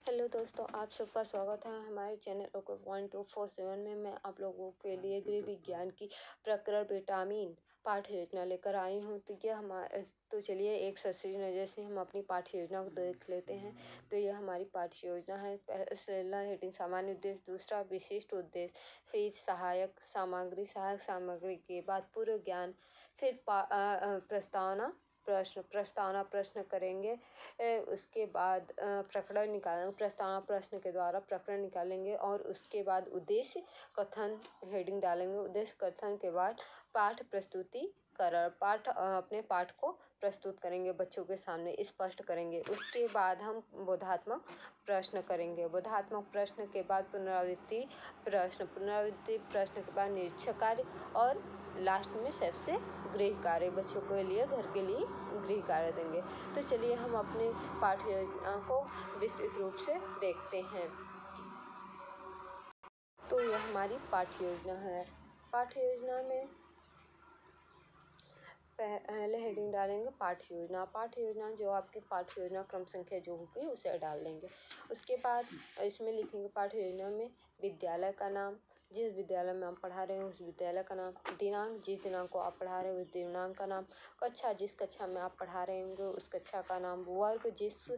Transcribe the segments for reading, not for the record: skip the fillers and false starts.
Hello दोस्तों, आप सबका स्वागत है हमारे चैनल ओके 1247 में। मैं आप लोगों के लिए गृह विज्ञान की प्रकरण विटामिन पाठ्य योजना लेकर आई हूँ। तो चलिए एक ससरी नज़र से हम अपनी पाठ्य योजना को देख लेते हैं। तो यह हमारी पाठ्य योजना है। पहला हेडिंग सामान्य उद्देश्य, दूसरा विशिष्ट उद्देश्य, फिर सहायक सामग्री के बाद पूर्व ज्ञान, फिर प्रस्तावना प्रश्न करेंगे। उसके बाद प्रकरण निकालेंगे, प्रस्तावना प्रश्न के द्वारा प्रकरण निकालेंगे और उसके बाद उद्देश्य कथन हेडिंग डालेंगे। उद्देश्य कथन के बाद पाठ प्रस्तुतिकरण, अपने पाठ को प्रस्तुत करेंगे, बच्चों के सामने स्पष्ट करेंगे। उसके बाद हम बोधात्मक प्रश्न करेंगे। बोधात्मक प्रश्न के बाद पुनरावृत्ति प्रश्न के बाद निरीक्षण कार्य और लास्ट में सबसे गृह कार्य, बच्चों के लिए घर के लिए गृह कार्य देंगे। तो चलिए हम अपने पाठ्य योजना को विस्तृत रूप से देखते हैं। तो यह हमारी पाठ्य योजना है। पाठ्य योजना में पहले हेडिंग डालेंगे पाठ्य योजना जो आपकी पाठ्य योजना क्रम संख्या जो होगी उसे डाल देंगे। उसके बाद इसमें लिखेंगे पाठ्य योजना में विद्यालय का नाम, जिस विद्यालय में आप पढ़ा रहे हैं उस विद्यालय का नाम, दिनांक, जिस दिनांक को आप पढ़ा रहे हैं उस दिनांक का नाम, कक्षा, जिस कक्षा में आप पढ़ा रहे होंगे उस कक्षा का नाम, वर्ग, जिस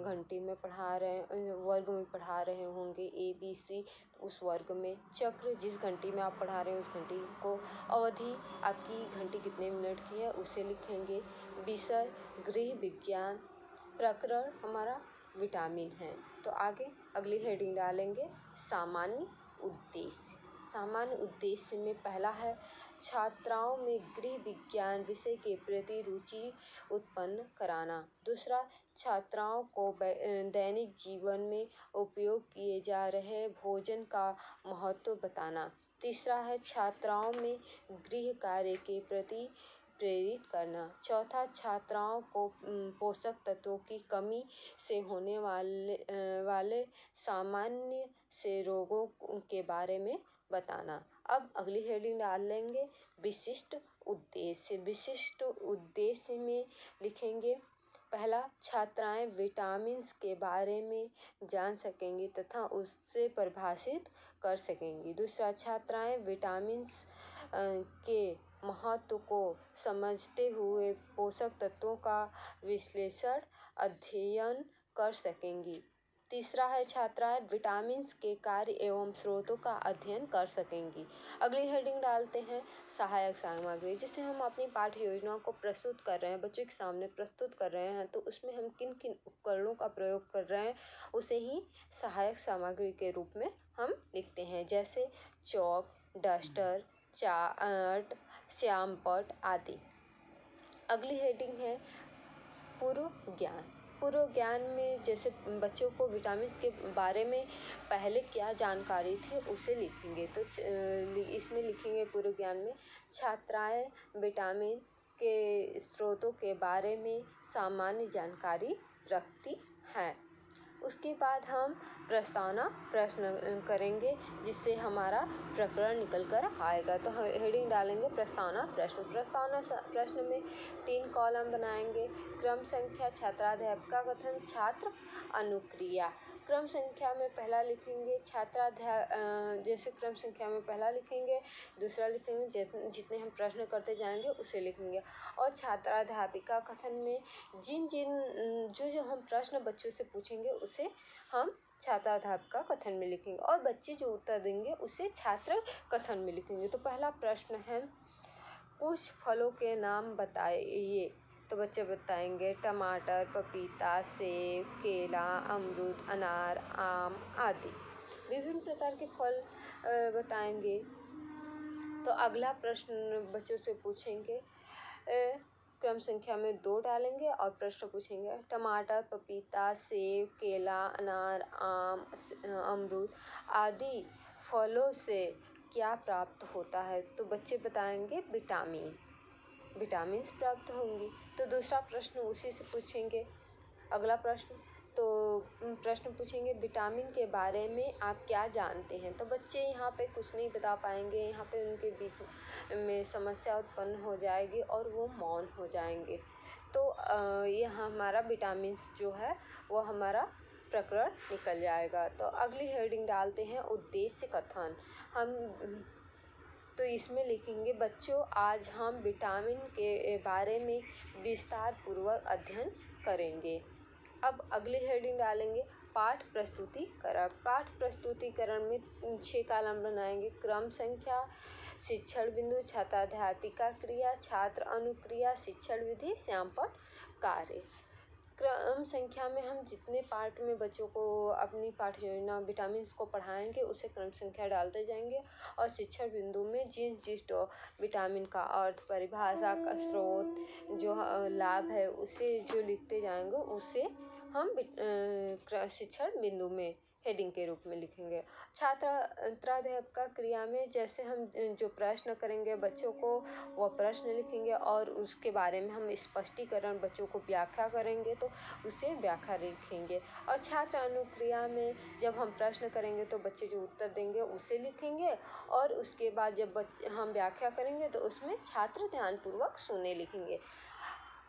घंटी में वर्ग में पढ़ा रहे होंगे ABC, उस वर्ग में, चक्र, जिस घंटी में आप पढ़ा रहे हैं उस घंटी को, अवधि, आपकी घंटी कितने मिनट की है उसे लिखेंगे, विषय गृह विज्ञान, प्रकरण हमारा विटामिन है। तो आगे अगली हेडिंग डालेंगे सामान्य उद्देश्य। सामान्य उद्देश्य में पहला है छात्राओं में गृह विज्ञान विषय के प्रति रुचि उत्पन्न कराना। दूसरा, छात्राओं को दैनिक जीवन में उपयोग किए जा रहे भोजन का महत्व बताना। तीसरा है छात्राओं में गृह कार्य के प्रति प्रेरित करना। चौथा, छात्राओं को पोषक तत्वों की कमी से होने वाले सामान्य से रोगों के बारे में बताना। अब अगली हेडिंग डाल लेंगे विशिष्ट उद्देश्य। विशिष्ट उद्देश्य में लिखेंगे पहला, छात्राएं विटामिन्स के बारे में जान सकेंगी तथा उससे परिभाषित कर सकेंगी। दूसरा, छात्राएं विटामिन्स के महत्व को समझते हुए पोषक तत्वों का विश्लेषण अध्ययन कर सकेंगी। तीसरा है छात्राएं विटामिन्स के कार्य एवं स्रोतों का अध्ययन कर सकेंगी। अगली हेडिंग डालते हैं सहायक सामग्री। जिसे हम अपनी पाठ्य योजना को प्रस्तुत कर रहे हैं, बच्चों के सामने प्रस्तुत कर रहे हैं, तो उसमें हम किन किन उपकरणों का प्रयोग कर रहे हैं उसे ही सहायक सामग्री के रूप में हम लिखते हैं, जैसे चॉक, डस्टर, चार्ट, श्यामपट्ट आदि। अगली हेडिंग है पूर्व ज्ञान। पूर्व ज्ञान में जैसे बच्चों को विटामिन के बारे में पहले क्या जानकारी थी उसे लिखेंगे। तो इसमें लिखेंगे पूर्व ज्ञान में छात्राएं विटामिन के स्रोतों के बारे में सामान्य जानकारी रखती हैं। उसके बाद हम प्रस्तावना प्रश्न करेंगे जिससे हमारा प्रकरण निकल कर आएगा। तो हेडिंग डालेंगे प्रस्तावना प्रश्न। प्रस्तावना प्रश्न में 3 कॉलम बनाएंगे। क्रम संख्या, छात्राध्यापक का कथन, छात्र अनुक्रिया। क्रम संख्या में पहला लिखेंगे जैसे क्रम संख्या में पहला लिखेंगे, दूसरा लिखेंगे, जितने हम प्रश्न करते जाएंगे उसे लिखेंगे। और छात्राध्यापिका कथन में जो हम प्रश्न बच्चों से पूछेंगे उसे हम छात्राध्यापिका कथन में लिखेंगे और बच्चे जो उत्तर देंगे उसे छात्र कथन में लिखेंगे। तो पहला प्रश्न है कुछ फलों के नाम बताइए। तो बच्चे बताएंगे टमाटर, पपीता, सेब, केला, अमरूद, अनार, आम आदि। विभिन्न प्रकार के फल बताएंगे। तो अगला प्रश्न बच्चों से पूछेंगे, क्रम संख्या में 2 डालेंगे और प्रश्न पूछेंगे टमाटर, पपीता, सेब, केला, अनार, आम, अमरूद आदि फलों से क्या प्राप्त होता है। तो बच्चे बताएंगे विटामिन्स प्राप्त होंगी। तो दूसरा प्रश्न उसी से पूछेंगे। अगला प्रश्न प्रश्न पूछेंगे विटामिन के बारे में आप क्या जानते हैं। तो बच्चे यहाँ पे कुछ नहीं बता पाएंगे, यहाँ पे उनके बीच में समस्या उत्पन्न हो जाएगी और वो मौन हो जाएंगे। तो यह हमारा विटामिन्स जो है वो हमारा प्रकरण निकल जाएगा। तो अगली हेडिंग डालते हैं उद्देश्य कथन। हम तो इसमें लिखेंगे बच्चों आज हम विटामिन के बारे में विस्तार पूर्वक अध्ययन करेंगे। अब अगली हेडिंग डालेंगे पाठ प्रस्तुतिकरण। पाठ प्रस्तुतिकरण में 6 कॉलम बनाएंगे। क्रम संख्या, शिक्षण बिंदु, छात्राध्यापिका क्रिया, छात्र अनुक्रिया, शिक्षण विधि, श्यामपट्ट कार्य। क्रम संख्या में हम जितने पार्ट में बच्चों को अपनी पाठ्य योजना विटामिन को पढ़ाएंगे उसे क्रम संख्या डालते जाएंगे। और शिक्षण बिंदु में जिस विटामिन का अर्थ, परिभाषा का स्रोत, जो लाभ है उसे जो लिखते जाएंगे उसे हम शिक्षण बिंदु में हेडिंग के रूप में लिखेंगे। छात्राध्यापिका क्रिया में जैसे हम जो प्रश्न करेंगे बच्चों को वो प्रश्न लिखेंगे और उसके बारे में हम स्पष्टीकरण बच्चों को व्याख्या करेंगे तो उसे व्याख्या लिखेंगे। और छात्र अनुक्रिया में जब हम प्रश्न करेंगे तो बच्चे जो उत्तर देंगे उसे लिखेंगे और उसके बाद जब हम व्याख्या करेंगे तो उसमें छात्र ध्यानपूर्वक सुने लिखेंगे।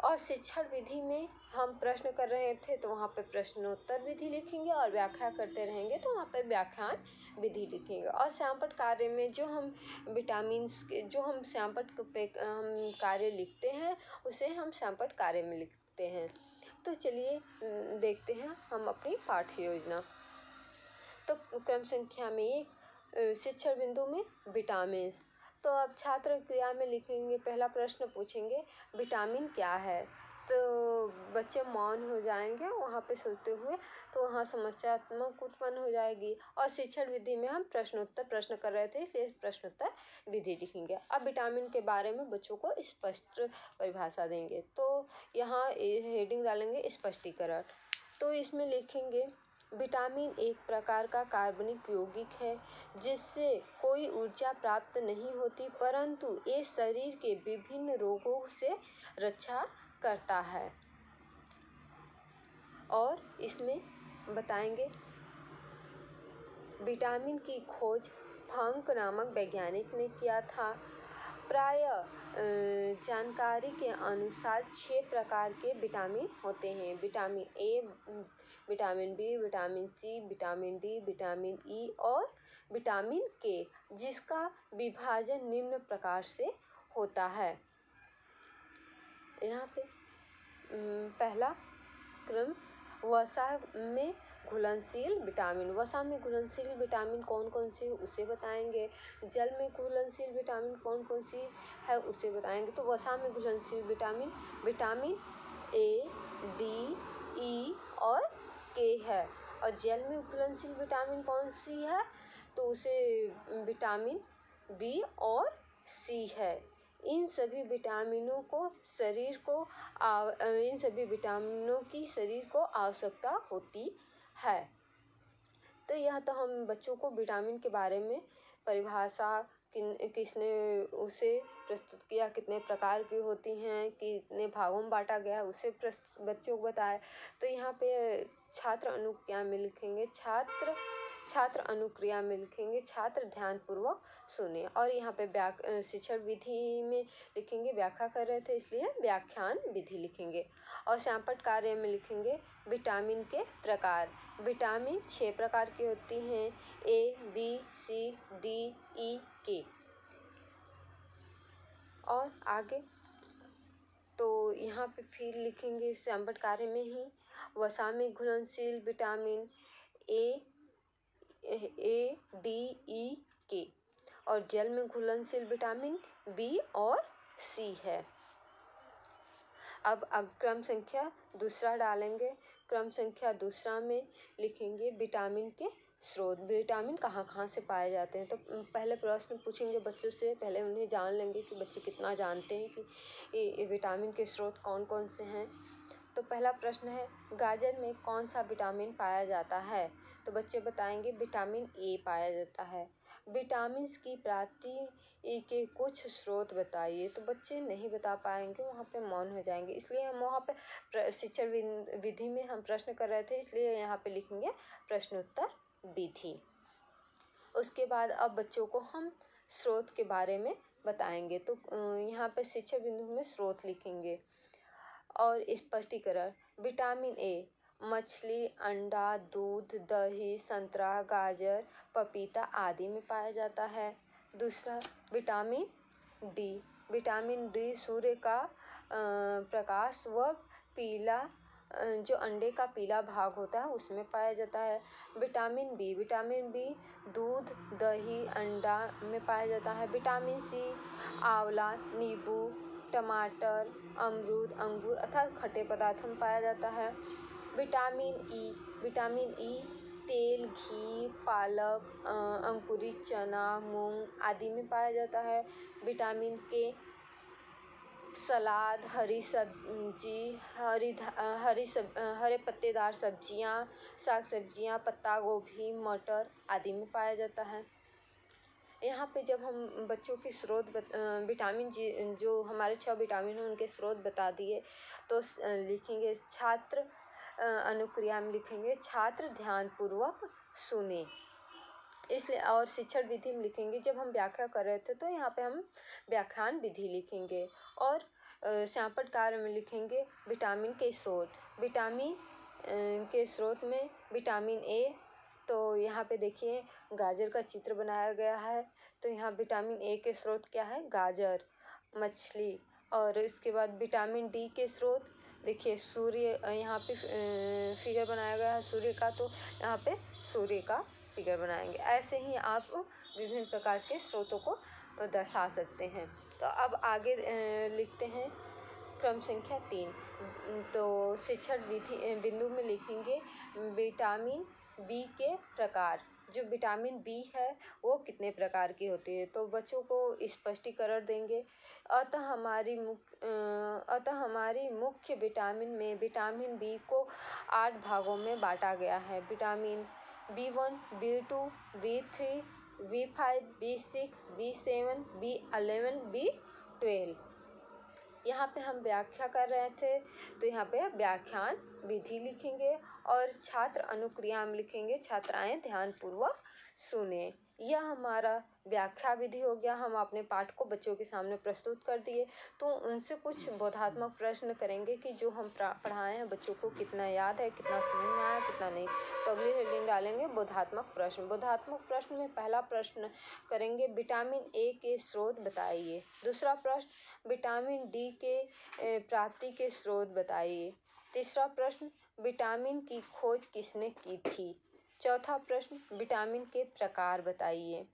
और शिक्षण विधि में हम प्रश्न कर रहे थे तो वहाँ पे प्रश्नोत्तर विधि लिखेंगे और व्याख्या करते रहेंगे तो वहाँ पे व्याख्यान विधि लिखेंगे। और श्यामपट्ट कार्य में जो हम विटामिन्स के जो हम श्यामपट्ट पे हम कार्य लिखते हैं उसे हम श्यामपट्ट कार्य में लिखते हैं। तो चलिए देखते हैं हम अपनी पाठ्य योजना। तो क्रम संख्या में 1 शिक्षण बिंदु में विटामिन्स। तो अब छात्र क्रिया में लिखेंगे, पहला प्रश्न पूछेंगे विटामिन क्या है। तो बच्चे मौन हो जाएंगे वहाँ पे सोचते हुए, तो वहाँ समस्यात्मक उत्पन्न हो जाएगी। और शिक्षण विधि में हम प्रश्न कर रहे थे इसलिए प्रश्नोत्तर विधि लिखेंगे। अब विटामिन के बारे में बच्चों को स्पष्ट परिभाषा देंगे तो यहाँ हेडिंग डालेंगे स्पष्टीकरण। तो इसमें लिखेंगे विटामिन एक प्रकार का कार्बनिक यौगिक है जिससे कोई ऊर्जा प्राप्त नहीं होती परंतु ये शरीर के विभिन्न रोगों से रक्षा करता है। और इसमें बताएंगे विटामिन की खोज फंक नामक वैज्ञानिक ने किया था। प्रायः जानकारी के अनुसार 6 प्रकार के विटामिन होते हैं। Vitamin A, vitamin B, vitamin C, vitamin D, vitamin E और विटामिन के, जिसका विभाजन निम्न प्रकार से होता है। यहाँ पे पहला क्रम वसा में घुलनशील विटामिन। वसा में घुलनशील विटामिन कौन कौन सी है उसे बताएंगे। जल में घुलनशील विटामिन कौन कौन सी है उसे बताएंगे। तो वसा में घुलनशील विटामिन विटामिन ए, डी, ई और के है। और जल में घुलनशील विटामिन कौन सी है तो उसे विटामिन बी और सी है। इन सभी विटामिनों की शरीर को आवश्यकता होती है। तो यह तो हम बच्चों को विटामिन के बारे में परिभाषा किसने उसे प्रस्तुत किया, कितने प्रकार की होती हैं, कितने भागों में बांटा गया है उसे बच्चों को बताया। तो यहाँ पे छात्र अनुक्रिया में लिखेंगे छात्र ध्यानपूर्वक सुने। और यहाँ पे शिक्षण विधि में लिखेंगे, व्याख्या कर रहे थे इसलिए व्याख्यान विधि लिखेंगे। और श्यामपट्ट कार्य में लिखेंगे विटामिन के प्रकार। विटामिन 6 प्रकार की होती हैं, ए, बी, सी, डी, ई, के। और आगे तो यहाँ पे फिर लिखेंगे श्यामपट्ट कार्य में ही वसा में घुलनशील विटामिन ए, डी, ई, के और जल में घुलनशील विटामिन बी और सी है। अब क्रम संख्या दूसरा डालेंगे। क्रम संख्या दूसरा में लिखेंगे विटामिन के स्रोत। विटामिन कहाँ कहाँ से पाए जाते हैं। तो पहले प्रश्न पूछेंगे बच्चों से, पहले उन्हें जान लेंगे कि बच्चे कितना जानते हैं कि ये विटामिन के स्रोत कौन कौन से हैं। तो पहला प्रश्न है गाजर में कौन सा विटामिन पाया जाता है। तो बच्चे बताएंगे विटामिन ए पाया जाता है। विटामिन की प्राप्ति के कुछ स्रोत बताइए। तो बच्चे नहीं बता पाएंगे, वहाँ पे मौन हो जाएंगे। इसलिए हम वहाँ पे शिक्षण विधि में हम प्रश्न कर रहे थे इसलिए यहाँ पे लिखेंगे प्रश्नोत्तर विधि। उसके बाद अब बच्चों को हम स्रोत के बारे में बताएंगे। तो यहाँ पे शिक्षण बिंदु में स्रोत लिखेंगे। और स्पष्टीकरण विटामिन ए मछली, अंडा, दूध, दही, संतरा, गाजर, पपीता आदि में पाया जाता है। दूसरा, विटामिन डी। विटामिन डी सूर्य का प्रकाश व पीला जो अंडे का पीला भाग होता है उसमें पाया जाता है। Vitamin B. विटामिन बी दूध, दही, अंडा में पाया जाता है। विटामिन सी आंवला, नींबू, टमाटर, अमरूद, अंगूर अर्थात खट्टे पदार्थों में पाया जाता है। Vitamin E. विटामिन ई तेल, घी, पालक, अंकुरित चना, मूंग आदि में पाया जाता है। विटामिन के सलाद, हरी सब्जी, हरे पत्तेदार सब्जियां, साग सब्जियां, पत्ता गोभी, मटर आदि में पाया जाता है। यहाँ पे जब हम बच्चों की स्रोत विटामिन जी जो हमारे 6 विटामिन हैं उनके स्रोत बता दिए तो लिखेंगे छात्र अनुक्रिया में लिखेंगे छात्र ध्यानपूर्वक सुने। इसलिए और शिक्षण विधि में लिखेंगे जब हम व्याख्या कर रहे थे तो यहाँ पे हम व्याख्यान विधि लिखेंगे। और श्यामपट्ट कार्य में लिखेंगे विटामिन के स्रोत। विटामिन के स्रोत में विटामिन ए, तो यहाँ पे देखिए गाजर का चित्र बनाया गया है। तो यहाँ विटामिन ए के स्रोत क्या है? गाजर, मछली। और इसके बाद विटामिन डी के स्रोत देखिए सूर्य, यहाँ पे फिगर बनाया गया है सूर्य का, तो यहाँ पे सूर्य का फिगर बनाएंगे। ऐसे ही आप विभिन्न प्रकार के स्रोतों को दर्शा सकते हैं। तो अब आगे लिखते हैं क्रम संख्या 3। तो शिक्षण विधि बिंदु में लिखेंगे विटामिन बी के प्रकार। जो विटामिन बी है वो कितने प्रकार की होती है, तो बच्चों को स्पष्टीकरण देंगे। अतः हमारी मुख्य विटामिन में विटामिन बी को 8 भागों में बांटा गया है। Vitamin B1, B2, B3, B5, B6, B7, B11, B12। यहाँ पे हम व्याख्या कर रहे थे तो यहाँ पे व्याख्यान विधि लिखेंगे और छात्र अनुक्रिया में लिखेंगे छात्राएं ध्यानपूर्वक सुने। यह हमारा व्याख्या विधि हो गया। हम अपने पाठ को बच्चों के सामने प्रस्तुत कर दिए, तो उनसे कुछ बोधात्मक प्रश्न करेंगे कि जो हम पढ़ाए हैं बच्चों को कितना याद है, कितना समझ में आया, कितना नहीं। तो अगली हेडिंग डालेंगे बोधात्मक प्रश्न। बोधात्मक प्रश्न में पहला प्रश्न करेंगे विटामिन ए के स्रोत बताइए। दूसरा प्रश्न विटामिन डी के प्राप्ति के स्रोत बताइए। तीसरा प्रश्न विटामिन की खोज किसने की थी। चौथा प्रश्न विटामिन के प्रकार बताइए।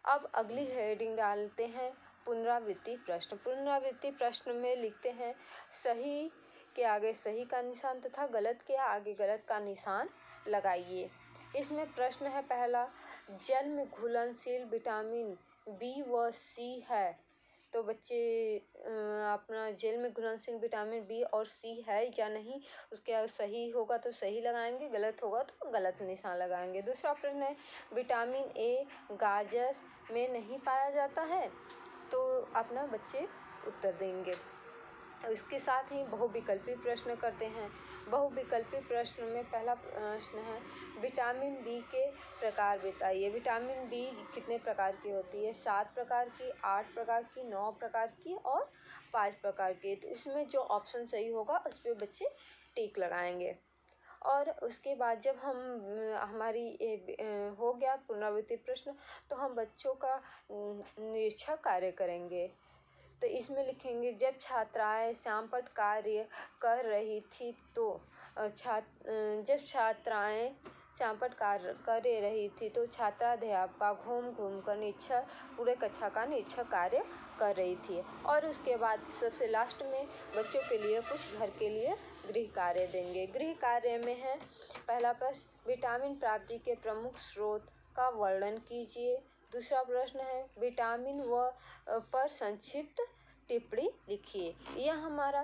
अब अगली हेडिंग डालते हैं पुनरावृत्ति प्रश्न। पुनरावृत्ति प्रश्न में लिखते हैं सही के आगे सही का निशान तथा गलत के आगे गलत का निशान लगाइए। इसमें प्रश्न है पहला, जल में घुलनशील विटामिन बी व सी है। तो बच्चे अपना जल में घुलनशील विटामिन बी और सी है या नहीं, उसके सही होगा तो सही लगाएंगे, गलत होगा तो गलत निशान लगाएंगे। दूसरा प्रश्न है विटामिन ए गाजर में नहीं पाया जाता है, तो अपना बच्चे उत्तर देंगे। इसके साथ ही बहुविकल्पी प्रश्न करते हैं। बहुविकल्पी प्रश्न में पहला प्रश्न है विटामिन बी के प्रकार बताइए। विटामिन बी कितने प्रकार की होती है? 7 प्रकार की, 8 प्रकार की, 9 प्रकार की और 5 प्रकार की। तो इसमें जो ऑप्शन सही होगा उस पर बच्चे टिक लगाएंगे। और उसके बाद जब हम हमारी हो गया पुनरावृत्ति प्रश्न, तो हम बच्चों का निरीक्षक कार्य करेंगे। तो इसमें लिखेंगे जब छात्राएं श्यामपट्ट कार्य कर रही थी तो जब छात्राएं श्यामपट्ट कार्य कर रही थी तो छात्राध्यापिका घूम घूम कर निरीक्षण पूरे कक्षा का निरीक्षण कार्य कर रही थी। और उसके बाद सबसे लास्ट में बच्चों के लिए कुछ घर के लिए गृह कार्य देंगे। गृह कार्य में है पहला प्रश्न विटामिन प्राप्ति के प्रमुख स्रोत का वर्णन कीजिए। दूसरा प्रश्न है विटामिन व पर संक्षिप्त टिप्पणी लिखिए। यह हमारा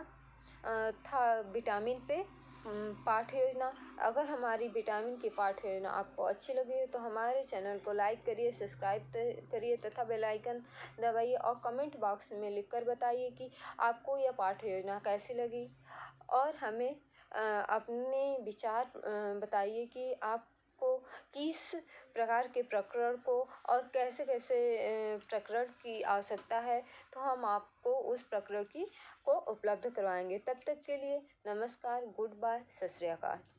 था विटामिन पे पाठ योजना। अगर हमारी विटामिन की पाठ योजना आपको अच्छी लगी तो हमारे चैनल को लाइक करिए, सब्सक्राइब करिए तथा बेल आइकन दबाइए और कमेंट बॉक्स में लिखकर बताइए कि आपको यह पाठ योजना कैसी लगी। और हमें अपने विचार बताइए कि आपको किस प्रकार के प्रकरण को और कैसे कैसे प्रकरण की आवश्यकता है, तो हम आपको उस प्रकरण को उपलब्ध करवाएंगे। तब तक के लिए नमस्कार, गुड बाय, सत श्री अकाल।